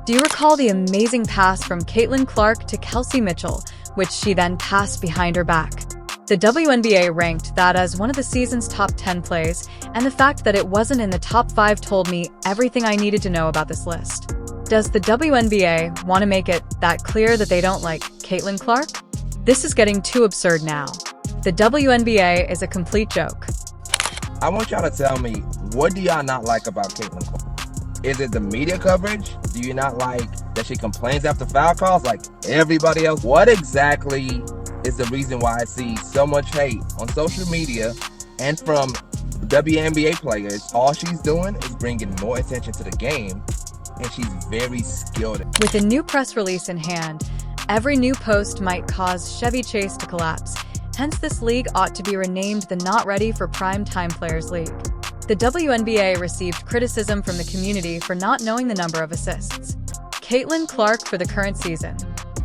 Do you recall the amazing pass from CaitlinClark to Kelsey Mitchell, which she then passed behind her back? The WNBA ranked that as one of the season's top 10 plays, and the fact that it wasn't in the top 5 told me everything I needed to know about this list. Does the WNBA want to make it that clear that they don't like CaitlinClark? This is getting too absurd now. The WNBA is a complete joke. I want y'all to tell me, what do y'all not like about CaitlinClark? Is it the media coverage? Do you not like that she complains after foul calls like everybody else? What exactly is the reason why I see so much hate on social media and from WNBA players? All she's doing is bringing more attention to the game, and she's very skilled. With a new press release in hand, every new post might cause Chevy Chase to collapse. Hence, this league ought to be renamed the Not Ready for Prime Time Players League. The WNBA received criticism from the community for not knowing the number of assists. CaitlinClark for the current season.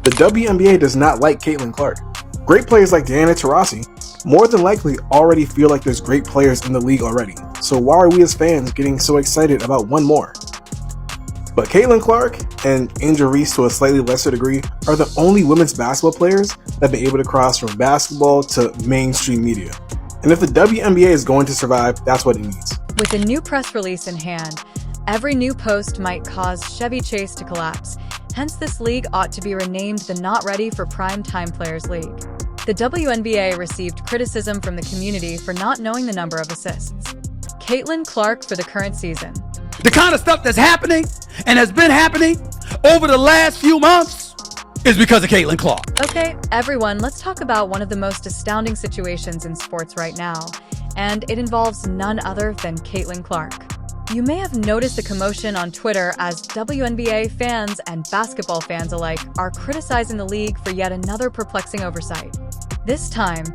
The WNBA does not like CaitlinClark. Great players like Diana Taurasi more than likely already feel like there's great players in the league already. So why are we as fans getting so excited about one more? But CaitlinClark and Angel Reese, to a slightly lesser degree, are the only women's basketball players that have been able to cross from basketball to mainstream media. And if the WNBA is going to survive, that's what it needs. With a new press release in hand, every new post might cause Chevy Chase to collapse. Hence, this league ought to be renamed the Not Ready for Prime Time Players League. The WNBA received criticism from the community for not knowing the number of assists. CaitlinClark for the current season. The kind of stuff that's happening and has been happening over the last few months is because of CaitlinClark. Okay, everyone, let's talk about one of the most astounding situations in sports right now, and it involves none other than CaitlinClark. You may have noticed the commotion on Twitter as WNBA fans and basketball fans alike are criticizing the league for yet another perplexing oversight. This time,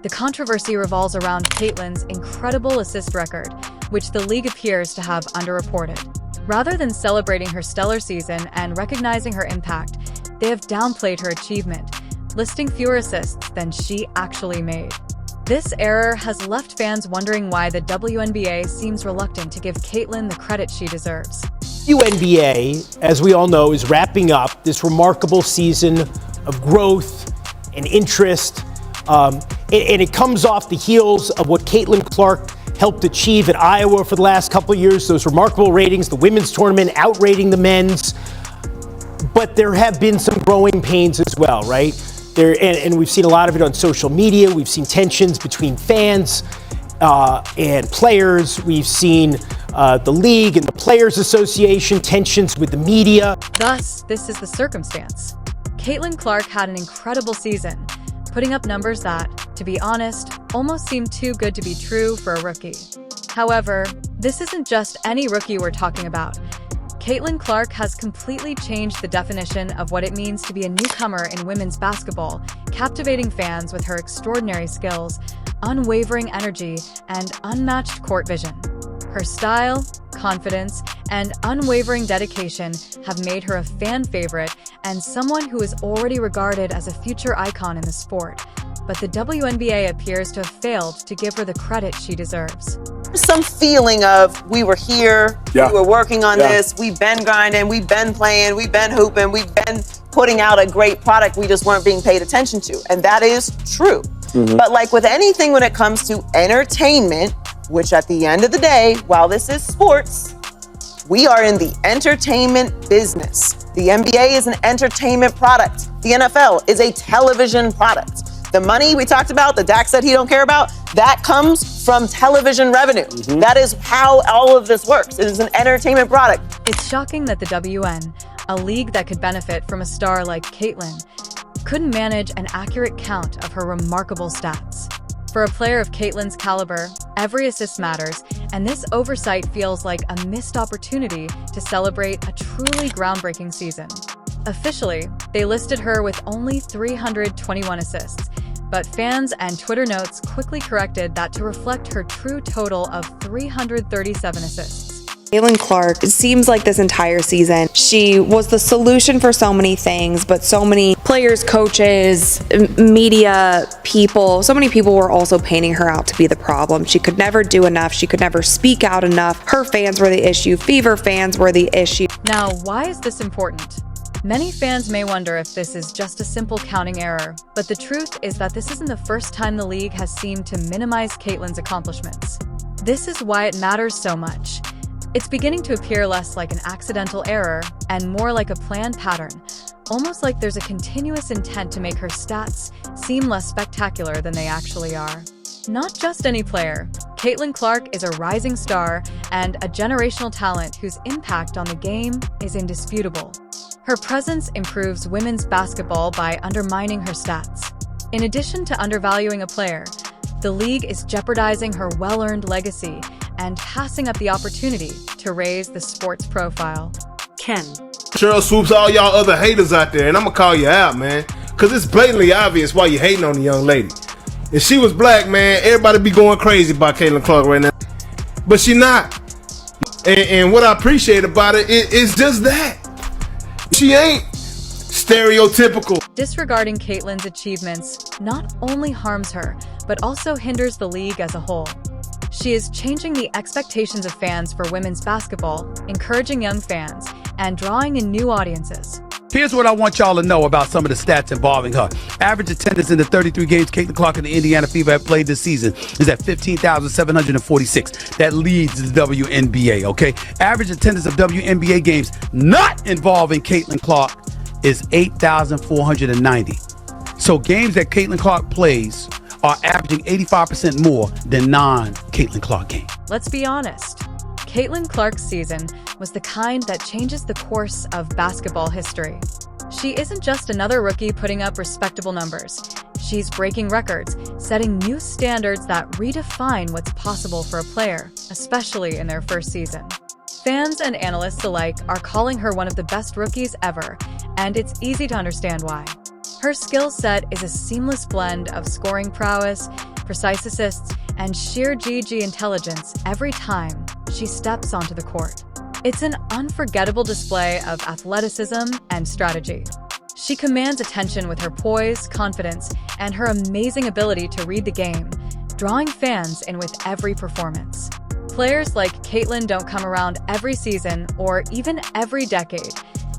the controversy revolves around Caitlin's incredible assist record, which the league appears to have underreported. Rather than celebrating her stellar season and recognizing her impact, they have downplayed her achievement, listing fewer assists than she actually made. This error has left fans wondering why the WNBA seems reluctant to give Caitlin the credit she deserves. WNBA, as we all know, is wrapping up this remarkable season of growth and interest. And it comes off the heels of what CaitlinClark helped achieve at Iowa for the last couple of years, those remarkable ratings, the women's tournament outrating the men's. But there have been some growing pains as well, right? And we've seen a lot of it on social media. We've seen tensions between fans and players. We've seen the league and the Players Association, tensions with the media. Thus, this is the circumstance. CaitlinClark had an incredible season, putting up numbers that, to be honest, almost seem too good to be true for a rookie. However, this isn't just any rookie we're talking about. CaitlinClark has completely changed the definition of what it means to be a newcomer in women's basketball, captivating fans with her extraordinary skills, unwavering energy, and unmatched court vision. Her style, confidence, and unwavering dedication have made her a fan favorite and someone who is already regarded as a future icon in the sport. But the WNBA appears to have failed to give her the credit she deserves. Some feeling of, we were here, we were working on this, we've been grinding, we've been playing, we've been hooping, we've been putting out a great product, we just weren't being paid attention to. And that is true. But like with anything when it comes to entertainment, which at the end of the day, while this is sports, we are in the entertainment business. The NBA is an entertainment product. The NFL is a television product. The money we talked about, the Dak said he don't care about, that comes from television revenue. That is how all of this works. It is an entertainment product. It's shocking that the WN, a league that could benefit from a star like Caitlin, couldn't manage an accurate count of her remarkable stats. For a player of Caitlin's caliber, every assist matters, and this oversight feels like a missed opportunity to celebrate a truly groundbreaking season. Officially, they listed her with only 321 assists, but fans and Twitter notes quickly corrected that to reflect her true total of 337 assists. CaitlinClark, it seems like this entire season, she was the solution for so many things, but so many players, coaches, media people, so many people were also painting her out to be the problem. She could never do enough. She could never speak out enough. Her fans were the issue. Fever fans were the issue. Now, why is this important? Many fans may wonder if this is just a simple counting error, but the truth is that this isn't the first time the league has seemed to minimize Caitlin's accomplishments. This is why it matters so much. It's beginning to appear less like an accidental error and more like a planned pattern, almost like there's a continuous intent to make her stats seem less spectacular than they actually are. Not just any player, CaitlinClark is a rising star and a generational talent whose impact on the game is indisputable. Her presence improves women's basketball by undermining her stats. In addition to undervaluing a player, the league is jeopardizing her well-earned legacy and passing up the opportunity to raise the sport's profile. Ken. Cheryl Swoops, all y'all other haters out there, and I'm gonna call you out, man, because it's blatantly obvious why you hating on the young lady. If she was black, man, everybody be going crazy about CaitlinClark right now, but she not. And what I appreciate about it is just that she ain't stereotypical. Disregarding Caitlin's achievements not only harms her, but also hinders the league as a whole. She is changing the expectations of fans for women's basketball, encouraging young fans, and drawing in new audiences. Here's what I want y'all to know about some of the stats involving her. Average attendance in the 33 games CaitlinClark and the Indiana Fever have played this season is at 15,746. That leads the WNBA, okay? Average attendance of WNBA games not involving CaitlinClark is 8,490. So games that CaitlinClark plays are averaging 85% more than non-CaitlinClark games. Let's be honest. CaitlinClark's season was the kind that changes the course of basketball history. She isn't just another rookie putting up respectable numbers. She's breaking records, setting new standards that redefine what's possible for a player, especially in their first season. Fans and analysts alike are calling her one of the best rookies ever, and it's easy to understand why. Her skill set is a seamless blend of scoring prowess, precise assists, and sheer GG intelligence every time she steps onto the court. It's an unforgettable display of athleticism and strategy. She commands attention with her poise, confidence, and her amazing ability to read the game, drawing fans in with every performance. Players like Caitlin don't come around every season or even every decade.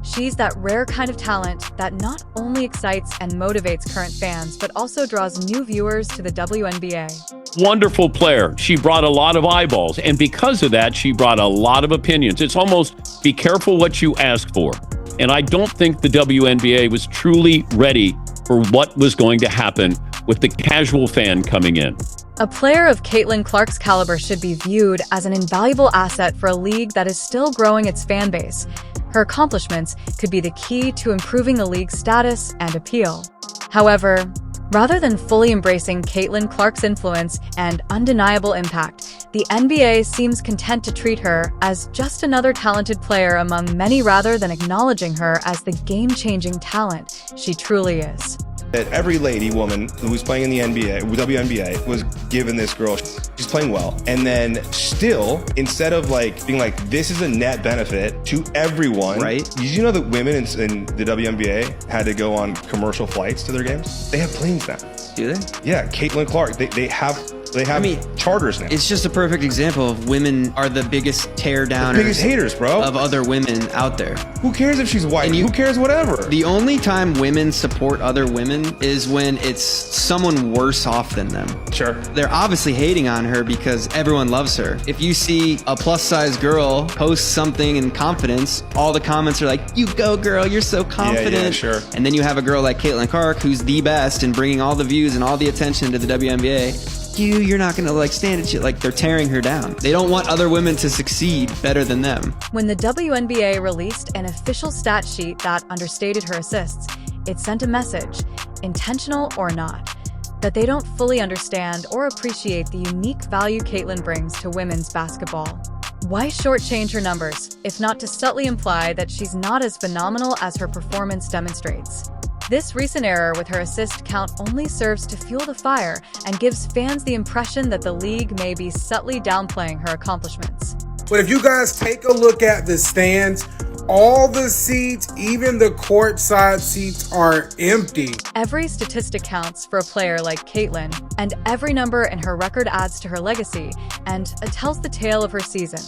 She's that rare kind of talent that not only excites and motivates current fans, but also draws new viewers to the WNBA. Wonderful player. She brought a lot of eyeballs, and because of that, she brought a lot of opinions. It's almost be careful what you ask for. And I don't think the WNBA was truly ready for what was going to happen with the casual fan coming in. A player of CaitlinClark's caliber should be viewed as an invaluable asset for a league that is still growing its fan base. Her accomplishments could be the key to improving the league's status and appeal. However, rather than fully embracing CaitlinClark's influence and undeniable impact, the NBA seems content to treat her as just another talented player among many rather than acknowledging her as the game-changing talent she truly is. That every woman who's playing in the NBA, WNBA, was given this girl. She's playing well. And then still, instead of being this is a net benefit to everyone, right? Did you know that women in the WNBA had to go on commercial flights to their games? They have planes now. Do they? Yeah, CaitlinClark, they have charters now. It's just a perfect example of women are the biggest teardowners, the biggest haters, bro, of other women out there. Who cares if she's white? Who cares whatever? The only time women support other women is when it's someone worse off than them. Sure. They're obviously hating on her because everyone loves her. If you see a plus-size girl post something in confidence, all the comments are like, "You go, girl, you're so confident." Yeah, sure. And then you have a girl like CaitlinClark, who's the best and bringing all the views and all the attention to the WNBA. You're not gonna stand it. They're tearing her down. They don't want other women to succeed better than them. When the WNBA released an official stat sheet that understated her assists, it sent a message, intentional or not, that they don't fully understand or appreciate the unique value Caitlin brings to women's basketball. Why shortchange her numbers, if not to subtly imply that she's not as phenomenal as her performance demonstrates? This recent error with her assist count only serves to fuel the fire and gives fans the impression that the league may be subtly downplaying her accomplishments. But if you guys take a look at the stands, all the seats, even the courtside seats, are empty. Every statistic counts for a player like Caitlin, and every number in her record adds to her legacy and tells the tale of her season.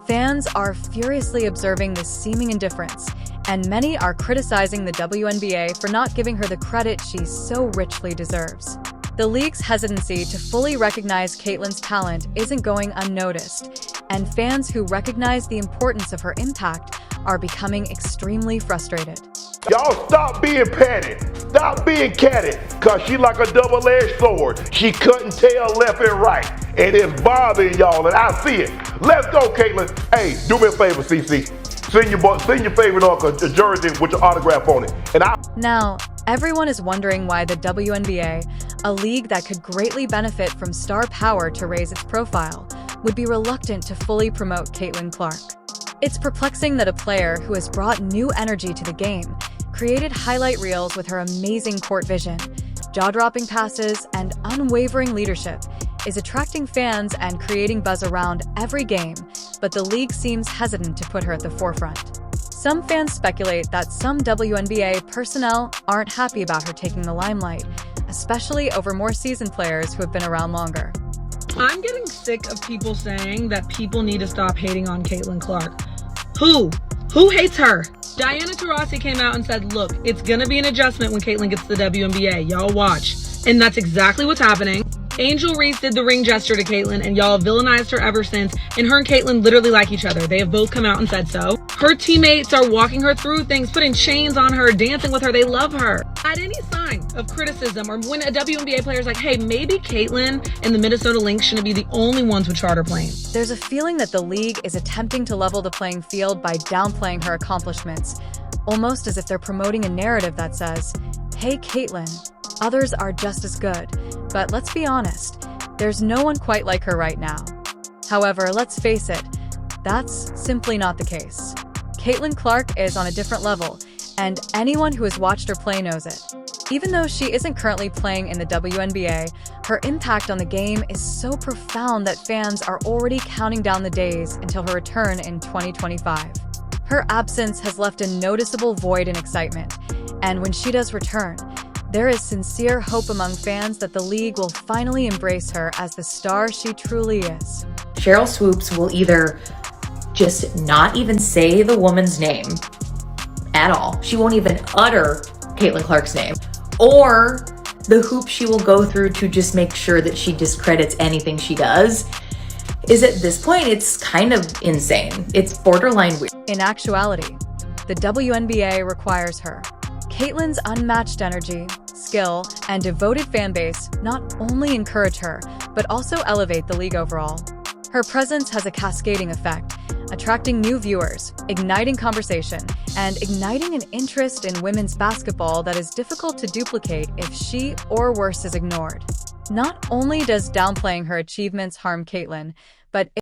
Fans are furiously observing this seeming indifference, and many are criticizing the WNBA for not giving her the credit she so richly deserves. The league's hesitancy to fully recognize Caitlin's talent isn't going unnoticed, and fans who recognize the importance of her impact are becoming extremely frustrated. Y'all stop being petty. Stop being catty, cause she like a double-edged sword. She cutting tail left and right, and it's bothering y'all, and I see it. Let's go, Caitlin. Hey, do me a favor, CC. Send your favorite uncle a jersey with your autograph on it. Now, everyone is wondering why the WNBA, a league that could greatly benefit from star power to raise its profile, would be reluctant to fully promote CaitlinClark. It's perplexing that a player who has brought new energy to the game, created highlight reels with her amazing court vision, jaw-dropping passes, and unwavering leadership, is attracting fans and creating buzz around every game, but the league seems hesitant to put her at the forefront. Some fans speculate that some WNBA personnel aren't happy about her taking the limelight, especially over more seasoned players who have been around longer. I'm getting sick of people saying that people need to stop hating on CaitlinClark. Who hates her? Diana Taurasi came out and said, look, it's gonna be an adjustment when Caitlin gets to the WNBA. Y'all watch. And that's exactly what's happening. Angel Reese did the ring gesture to Caitlin, and y'all have villainized her ever since, and her and Caitlin literally like each other. They have both come out and said so. Her teammates are walking her through things, putting chains on her, dancing with her. They love her. At any sign of criticism, or when a WNBA player is like, hey, maybe Caitlin and the Minnesota Lynx shouldn't be the only ones with charter planes. There's a feeling that the league is attempting to level the playing field by downplaying her accomplishments, almost as if they're promoting a narrative that says, hey, Caitlin, others are just as good. But let's be honest, there's no one quite like her right now. However, let's face it, that's simply not the case. CaitlinClark is on a different level, and anyone who has watched her play knows it. Even though she isn't currently playing in the WNBA, her impact on the game is so profound that fans are already counting down the days until her return in 2025. Her absence has left a noticeable void in excitement, and when she does return, there is sincere hope among fans that the league will finally embrace her as the star she truly is. Cheryl Swoops will either just not even say the woman's name at all. She won't even utter CaitlinClark's name. Or the hoops she will go through to just make sure that she discredits anything she does is, at this point, it's kind of insane. It's borderline weird. In actuality, the WNBA requires her. Caitlin's unmatched energy, skill, and devoted fan base not only encourage her, but also elevate the league overall. Her presence has a cascading effect, attracting new viewers, igniting conversation, and igniting an interest in women's basketball that is difficult to duplicate if she, or worse, is ignored. Not only does downplaying her achievements harm Caitlin, but